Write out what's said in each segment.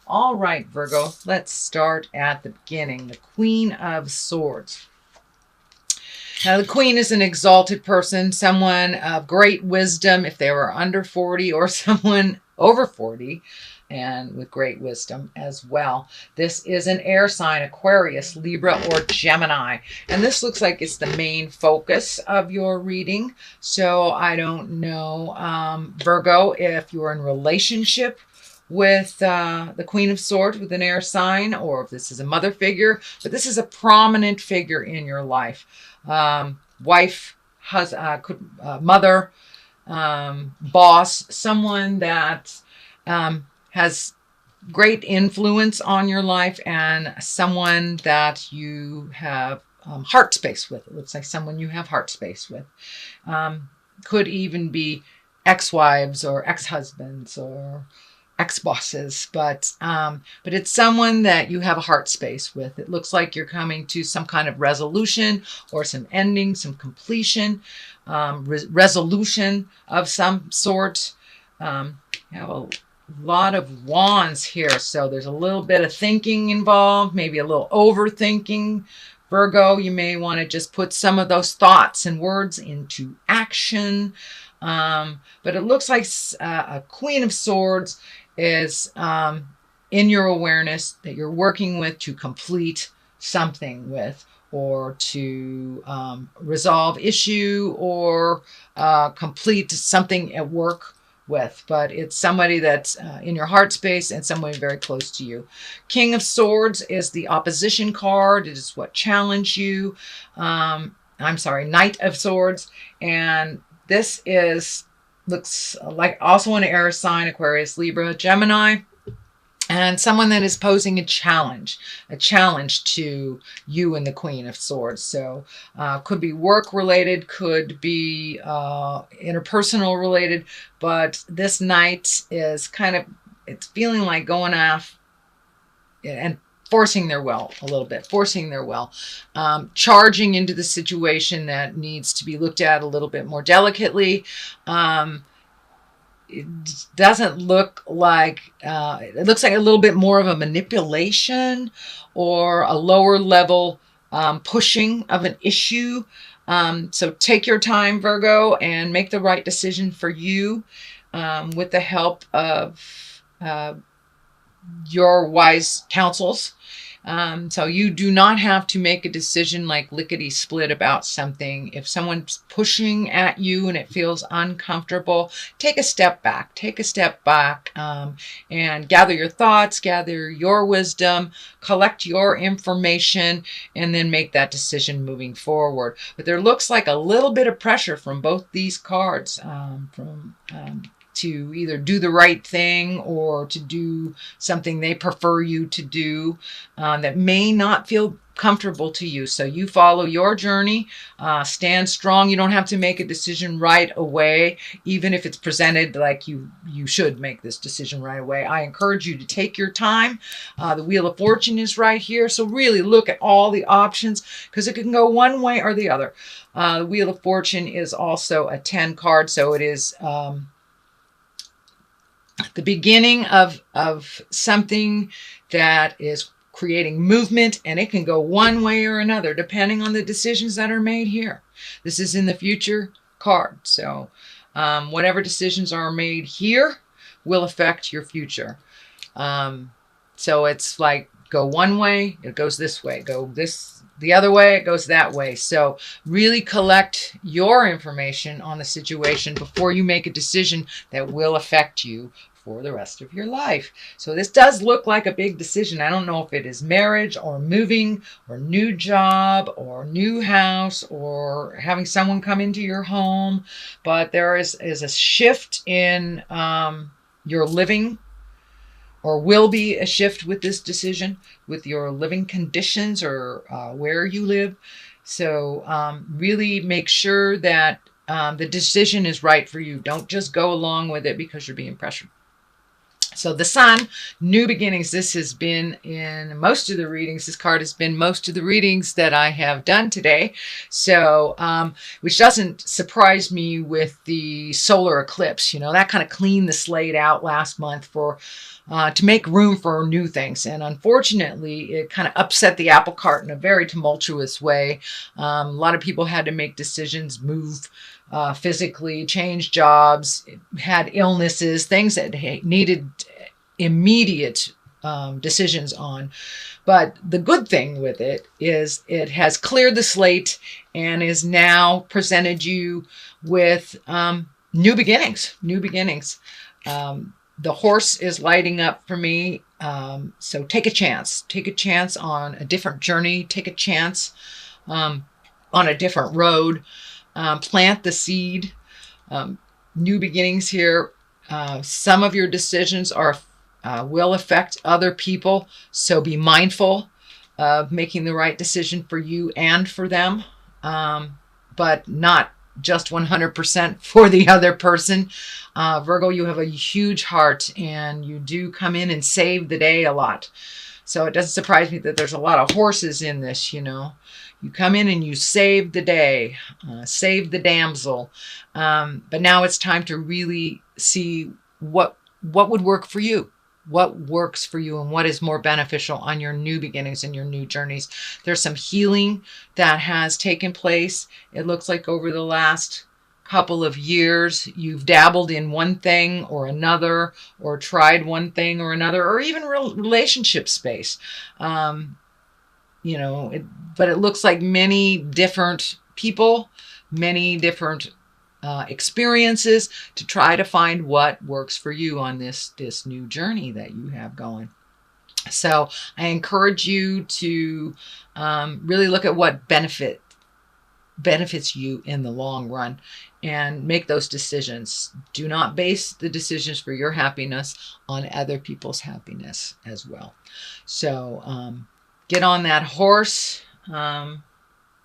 All right, Virgo, let's start at the beginning. The Queen of Swords. Now, the Queen is an exalted person, someone of great wisdom if they were under 40, or someone over 40 and with great wisdom as well. This is an air sign, Aquarius, Libra, or Gemini. And this looks like it's the main focus of your reading. So I don't know, Virgo, if you're in relationship with the Queen of Swords with an air sign, or if this is a mother figure, but this is a prominent figure in your life. Wife, mother, boss, someone that has great influence on your life, and someone that you have heart space with. It looks like someone you have heart space with. Could even be ex-wives or ex-husbands or ex-bosses, but it's someone that you have a heart space with. It looks like you're coming to some kind of resolution or some ending, some completion, resolution of some sort. You have a lot of wands here, so there's a little bit of thinking involved, maybe a little overthinking. Virgo, you may want to just put some of those thoughts and words into action. But it looks like a Queen of Swords is in your awareness that you're working with to complete something with, or to resolve issue, or complete something at work with. But it's somebody that's in your heart space and somebody very close to you. King of Swords is the opposition card. It is what challenged you. Knight of Swords. And this looks like also an air sign, Aquarius, Libra, Gemini, and someone that is posing a challenge to you and the Queen of Swords. So could be work related, could be interpersonal related, but this knight is it's feeling like going off and forcing their will a little bit, charging into the situation that needs to be looked at a little bit more delicately. It doesn't look like, it looks like a little bit more of a manipulation or a lower level pushing of an issue. So take your time, Virgo, and make the right decision for you with the help of your wise counsels. So you do not have to make a decision like lickety split about something. If someone's pushing at you and it feels uncomfortable, take a step back, and gather your thoughts, gather your wisdom, collect your information, and then make that decision moving forward. But there looks like a little bit of pressure from both these cards, to either do the right thing or to do something they prefer you to do that may not feel comfortable to you. So you follow your journey, stand strong. You don't have to make a decision right away, even if it's presented like you should make this decision right away. I encourage you to take your time. The Wheel of Fortune is right here. So really look at all the options, because it can go one way or the other. The Wheel of Fortune is also a 10 card. So it is the beginning of something that is creating movement, and it can go one way or another depending on the decisions that are made here. This is in the future card. So whatever decisions are made here will affect your future. So it's like, go one way, it goes this way. Go the other way, it goes that way. So really collect your information on the situation before you make a decision that will affect you for the rest of your life. So this does look like a big decision. I don't know if it is marriage or moving or new job or new house or having someone come into your home, but there is a shift in your living, or will be a shift with this decision, with your living conditions or where you live. So really make sure that the decision is right for you. Don't just go along with it because you're being pressured. So the Sun, new beginnings. This has been in most of the readings. This card has been most of the readings that I have done today. So, which doesn't surprise me with the solar eclipse. You know, that kind of cleaned the slate out last month for to make room for new things. And unfortunately, it kind of upset the apple cart in a very tumultuous way. A lot of people had to make decisions, move physically, change jobs, had illnesses, things that needed immediate decisions on. But the good thing with it is it has cleared the slate and is now presented you with new beginnings, new beginnings. The horse is lighting up for me. So take a chance on a different journey, take a chance on a different road. Plant the seed, new beginnings here. Some of your decisions will affect other people, so be mindful of making the right decision for you and for them, but not just 100% for the other person. Virgo, you have a huge heart and you do come in and save the day a lot. So it doesn't surprise me that there's a lot of horses in this, you know. You come in and you save the day, save the damsel. But now it's time to really see what would work for you, what works for you, and what is more beneficial on your new beginnings and your new journeys. There's some healing that has taken place. It looks like over the last couple of years, you've dabbled in one thing or another, or tried one thing or another, or even relationship space. You know, but it looks like many different people, many different experiences to try to find what works for you on this new journey that you have going. So I encourage you to really look at what benefits you in the long run and make those decisions. Do not base the decisions for your happiness on other people's happiness as well. So get on that horse,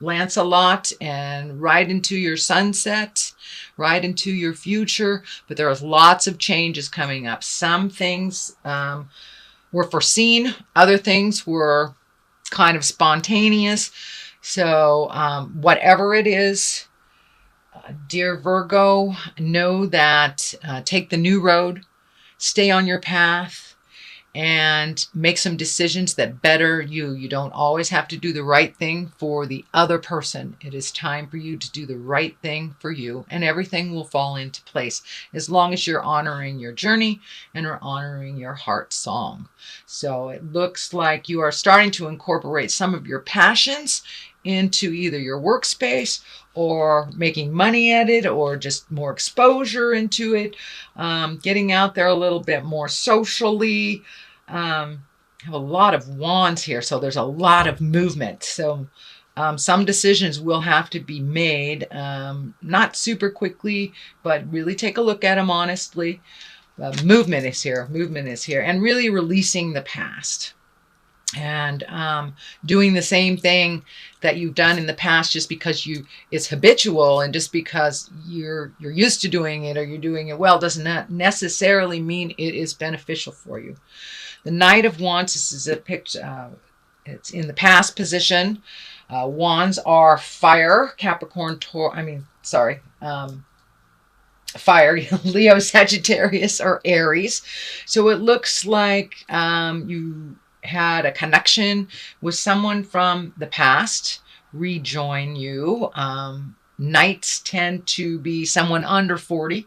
Lancelot, and ride into your sunset, ride into your future. But there are lots of changes coming up. Some things were foreseen. Other things were kind of spontaneous. So whatever it is, dear Virgo, know that take the new road, stay on your path, and make some decisions that better you. You don't always have to do the right thing for the other person. It is time for you to do the right thing for you, and everything will fall into place as long as you're honoring your journey and are honoring your heart song. So it looks like you are starting to incorporate some of your passions into either your workspace or making money at it, or just more exposure into it, getting out there a little bit more socially. I have a lot of wands here, so there's a lot of movement. So some decisions will have to be made, not super quickly, but really take a look at them honestly. Movement is here, and really releasing the past. And doing the same thing that you've done in the past just because it's habitual, and just because you're used to doing it or you're doing it well doesn't necessarily mean it is beneficial for you. The Knight of Wands, this is a picture, it's in the past position. Wands are fire, Capricorn, fire, Leo, Sagittarius, or Aries. So it looks like you had a connection with someone from the past rejoin you. Knights tend to be someone under 40.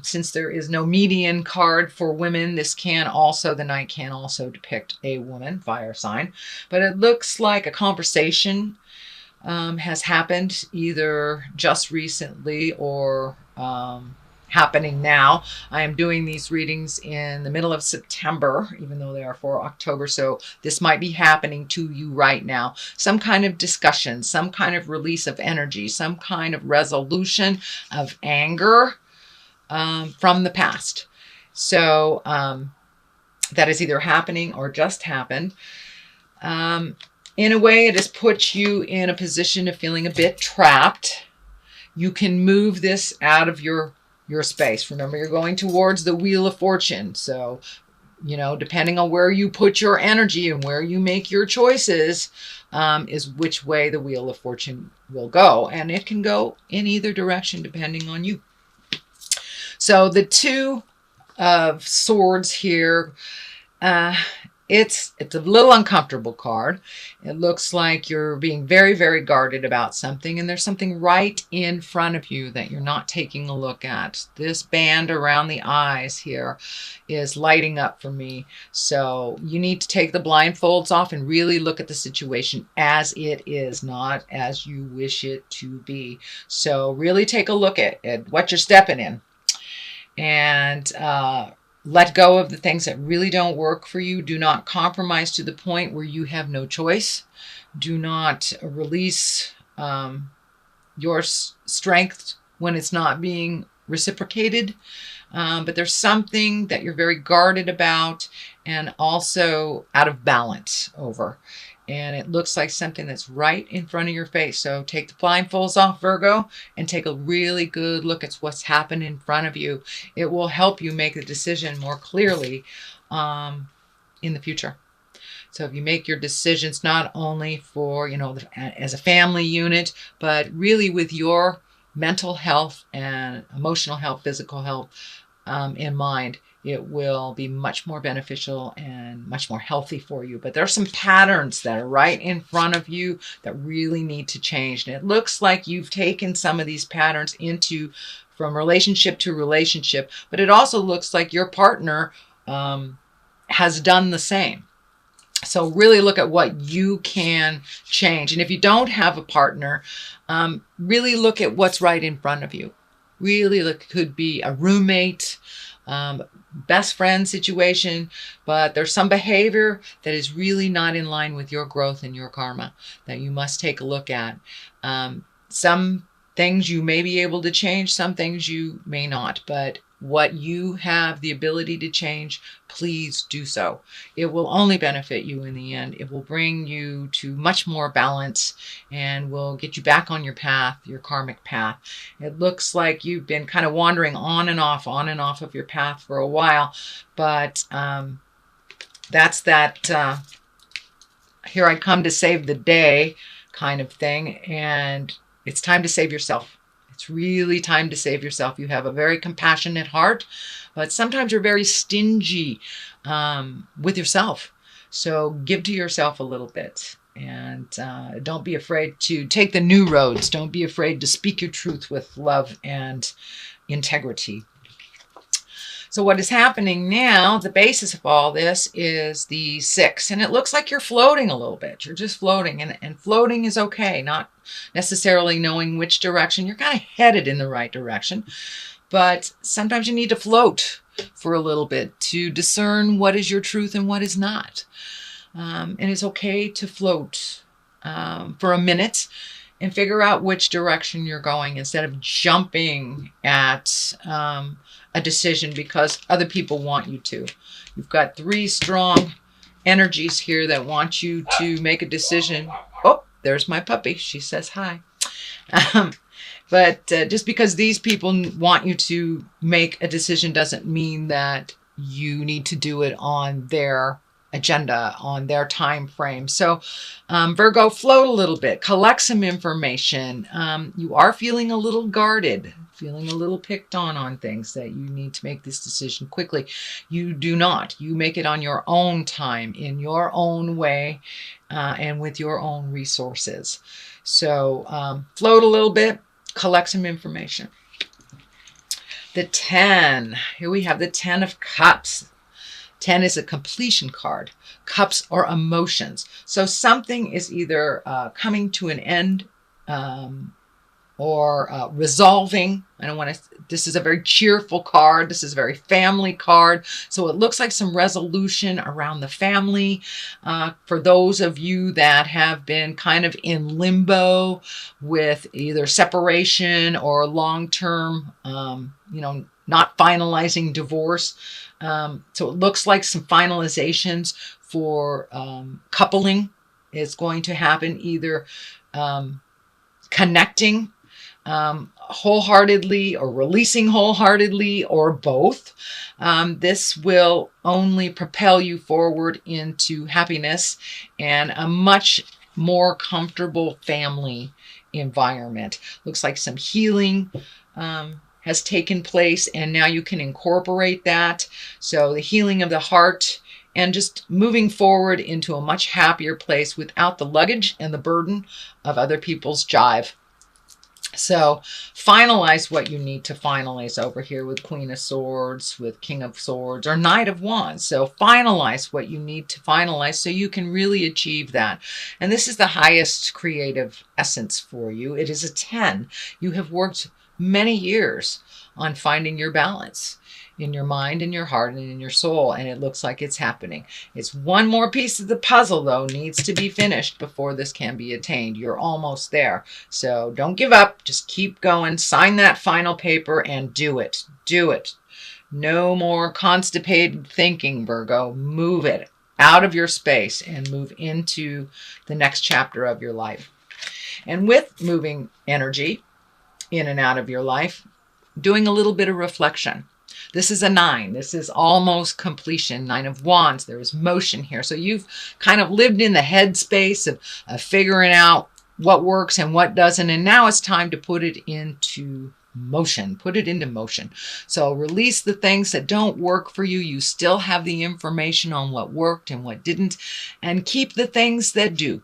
Since there is no median card for women, the Knight can also depict a woman, fire sign. But it looks like a conversation has happened either just recently or happening now. I am doing these readings in the middle of September, even though they are for October. So this might be happening to you right now. Some kind of discussion, some kind of release of energy, some kind of resolution of anger from the past. So that is either happening or just happened. In a way, it has put you in a position of feeling a bit trapped. You can move this out of your your space. Remember, you're going towards the Wheel of Fortune. So, depending on where you put your energy and where you make your choices, is which way the Wheel of Fortune will go. And it can go in either direction depending on you. So the Two of Swords here, it's a little uncomfortable card. It looks like you're being very, very guarded about something, and there's something right in front of you that you're not taking a look at. This band around the eyes here is lighting up for me. So you need to take the blindfolds off and really look at the situation as it is, not as you wish it to be. So really take a look at what you're stepping in, and let go of the things that really don't work for you. Do not compromise to the point where you have no choice. Do not release your strength when it's not being reciprocated. But there's something that you're very guarded about and also out of balance over. And it looks like something that's right in front of your face. So take the blindfolds off, Virgo, and take a really good look at what's happened in front of you. It will help you make the decision more clearly in the future. So if you make your decisions not only for, as a family unit, but really with your mental health and emotional health, physical health in mind, it will be much more beneficial and much more healthy for you. But there are some patterns that are right in front of you that really need to change. And it looks like you've taken some of these patterns from relationship to relationship, but it also looks like your partner has done the same. So really look at what you can change. And if you don't have a partner, really look at what's right in front of you. Really look, it could be a roommate, best friend situation, but there's some behavior that is really not in line with your growth and your karma that you must take a look at. Some things you may be able to change, some things you may not, but what you have the ability to change, please do so. It will only benefit you in the end. It will bring you to much more balance and will get you back on your path, your karmic path. It looks like you've been kind of wandering on and off of your path for a while, but that's that here I come to save the day kind of thing, and it's time to save yourself. It's really time to save yourself. You have a very compassionate heart, but sometimes you're very stingy with yourself. So give to yourself a little bit, and don't be afraid to take the new roads. Don't be afraid to speak your truth with love and integrity. So what is happening now, the basis of all this is the 6. And it looks like you're floating a little bit. You're just floating. And floating is okay. Not necessarily knowing which direction. You're kind of headed in the right direction. But sometimes you need to float for a little bit to discern what is your truth and what is not. And it's okay to float for a minute and figure out which direction you're going instead of jumping at a decision because other people want you to. You've got 3 strong energies here that want you to make a decision. Oh, there's my puppy. She says hi. But just because these people want you to make a decision doesn't mean that you need to do it on their agenda, on their time frame. So Virgo, float a little bit, collect some information. You are feeling a little guarded, feeling a little picked on things that you need to make this decision quickly. You do not. You make it on your own time, in your own way, and with your own resources. So float a little bit, collect some information. The 10. Here we have the 10 of Cups. 10 is a completion card. Cups are emotions. So something is either coming to an end or resolving. I don't want to, this is a very cheerful card. This is a very family card. So it looks like some resolution around the family. For those of you that have been kind of in limbo with either separation or long-term, not finalizing divorce. So it looks like some finalizations for coupling is going to happen, either connecting wholeheartedly or releasing wholeheartedly or both. This will only propel you forward into happiness and a much more comfortable family environment. Looks like some healing has taken place, and now you can incorporate that. So the healing of the heart and just moving forward into a much happier place without the luggage and the burden of other people's jive. So finalize what you need to finalize over here with Queen of Swords, with King of Swords, or Knight of Wands. So finalize what you need to finalize so you can really achieve that. And this is the highest creative essence for you. It is a 10. You have worked many years on finding your balance in your mind, in your heart, and in your soul, and it looks like it's happening. It's one more piece of the puzzle, though, needs to be finished before this can be attained. You're almost there. So don't give up. Just keep going. Sign that final paper and do it. Do it. No more constipated thinking, Virgo. Move it out of your space and move into the next chapter of your life. And with moving energy in and out of your life, doing a little bit of reflection. This is a 9. This is almost completion. 9 of Wands. There is motion here. So you've kind of lived in the headspace of figuring out what works and what doesn't. And now it's time to put it into motion. Put it into motion. So release the things that don't work for you. You still have the information on what worked and what didn't. And keep the things that do.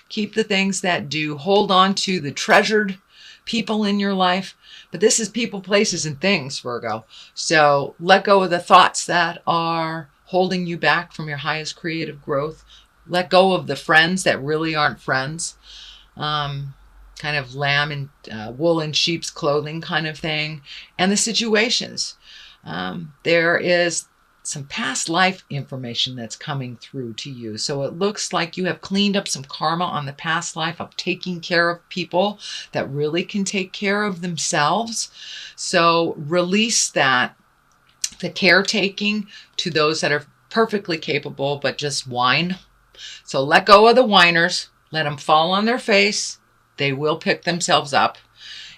Keep the things that do. Hold on to the treasured people in your life. But this is people, places, and things, Virgo. So let go of the thoughts that are holding you back from your highest creative growth. Let go of the friends that really aren't friends. Kind of lamb and wool in sheep's clothing kind of thing. And the situations. There is some past life information that's coming through to you. So it looks like you have cleaned up some karma on the past life of taking care of people that really can take care of themselves. So release that, the caretaking, to those that are perfectly capable but just whine. So let go of the whiners. Let them fall on their face. They will pick themselves up.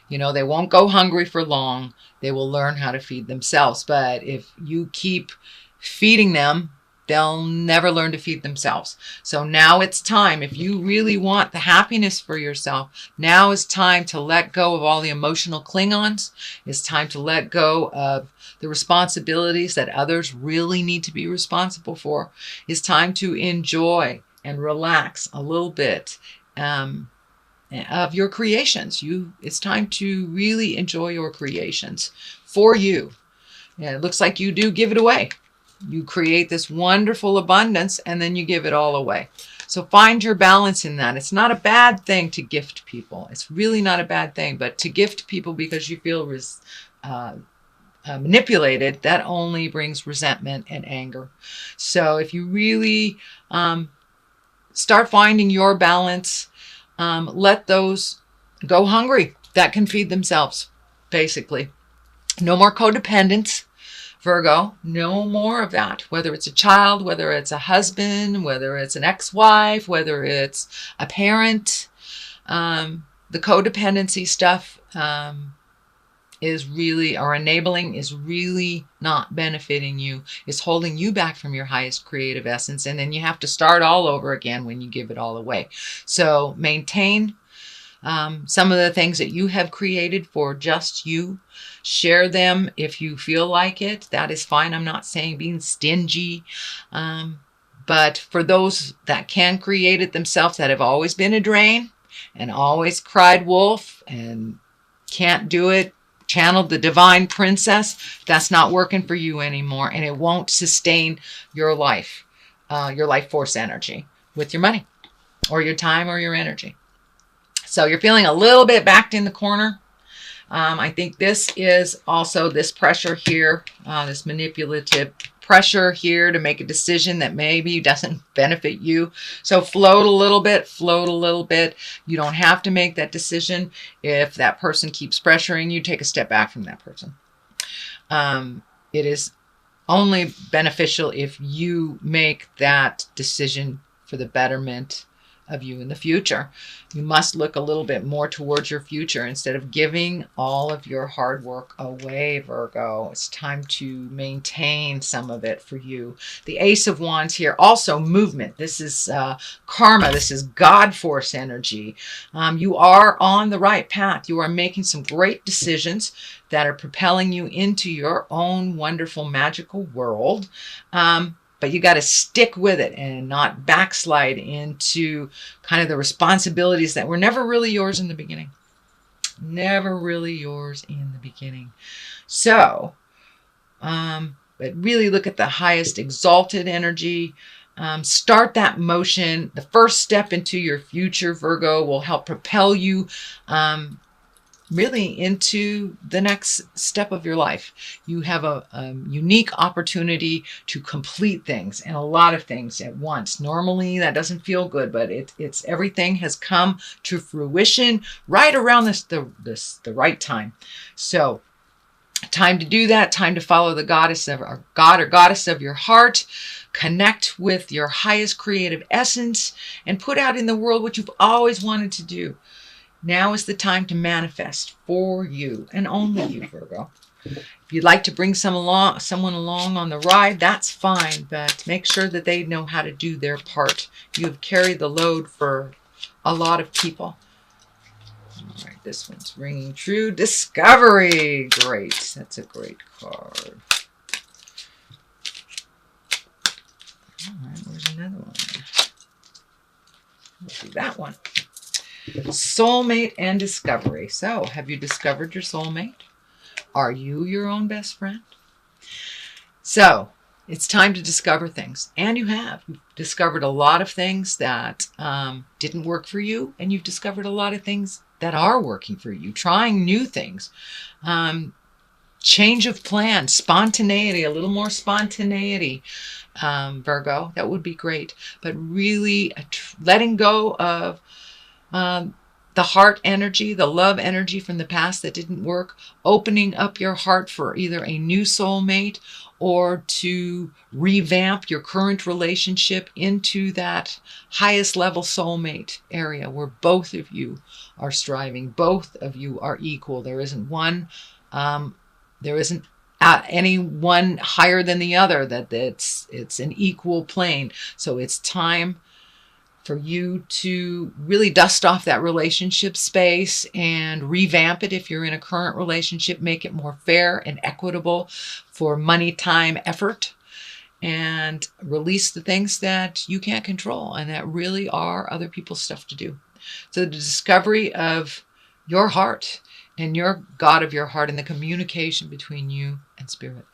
You know, they won't go hungry for long. They will learn how to feed themselves. But if you keep feeding them, they'll never learn to feed themselves. So now it's time. If you really want the happiness for yourself, now is time to let go of all the emotional Klingons. It's time to let go of the responsibilities that others really need to be responsible for. It's time to enjoy and relax a little bit of your creations. It's time to really enjoy your creations for you. And it looks like you do give it away. You create this wonderful abundance and then you give it all away. So find your balance in that. It's not a bad thing to gift people. It's really not a bad thing. But to gift people because you feel manipulated, that only brings resentment and anger. So if you really start finding your balance, let those go hungry that can feed themselves, basically. No more codependence, Virgo. No more of that. Whether it's a child, whether it's a husband, whether it's an ex-wife, whether it's a parent. The codependency stuff is really, or enabling, is really not benefiting you. It's holding you back from your highest creative essence. And then you have to start all over again when you give it all away. So maintain some of the things that you have created for just you. Share them if you feel like it. That is fine. I'm not saying being stingy. But for those that can create it themselves, that have always been a drain and always cried wolf and can't do it, channeled the divine princess, that's not working for you anymore. And it won't sustain your life force energy with your money or your time or your energy. So you're feeling a little bit backed in the corner. I think this is also this pressure here, this manipulative pressure here to make a decision that maybe doesn't benefit you. So float a little bit, float a little bit. You don't have to make that decision. If that person keeps pressuring you, take a step back from that person. It is only beneficial if you make that decision for the betterment of you in the future. You must look a little bit more towards your future instead of giving all of your hard work away, Virgo. It's time to maintain some of it for you. The Ace of Wands here, also movement. This is karma. This is God force energy. You are on the right path. You are making some great decisions that are propelling you into your own wonderful magical world. But you got to stick with it and not backslide into kind of the responsibilities that were never really yours in the beginning. Never really yours in the beginning. So, but really look at the highest exalted energy. Start that motion. The first step into your future, Virgo, will help propel you really into the next step of your life. You have a unique opportunity to complete things and a lot of things at once. Normally that doesn't feel good, but it's everything has come to fruition right around the right time. So time to do that, time to follow the goddess of our god or goddess of your heart. Connect with your highest creative essence and put out in the world what you've always wanted to do. Now is the time to manifest for you and only you, Virgo. If you'd like to bring someone along on the ride, that's fine, but make sure that they know how to do their part. You have carried the load for a lot of people. All right, this one's ringing true. Discovery. Great. That's a great card. All right, where's another one? Let's do that one. Soulmate and discovery. So, have you discovered your soulmate? Are you your own best friend? So, it's time to discover things. And you have. You've discovered a lot of things that didn't work for you. And you've discovered a lot of things that are working for you. Trying new things. Change of plan. Spontaneity. A little more spontaneity. Virgo. That would be great. But really letting go of the heart energy, the love energy from the past that didn't work, opening up your heart for either a new soulmate or to revamp your current relationship into that highest level soulmate area where both of you are striving, both of you are equal. There isn't one, there isn't any one higher than the other, that it's an equal plane. So it's time for you to really dust off that relationship space and revamp it if you're in a current relationship, make it more fair and equitable for money, time, effort, and release the things that you can't control and that really are other people's stuff to do. So the discovery of your heart and your God of your heart and the communication between you and spirit.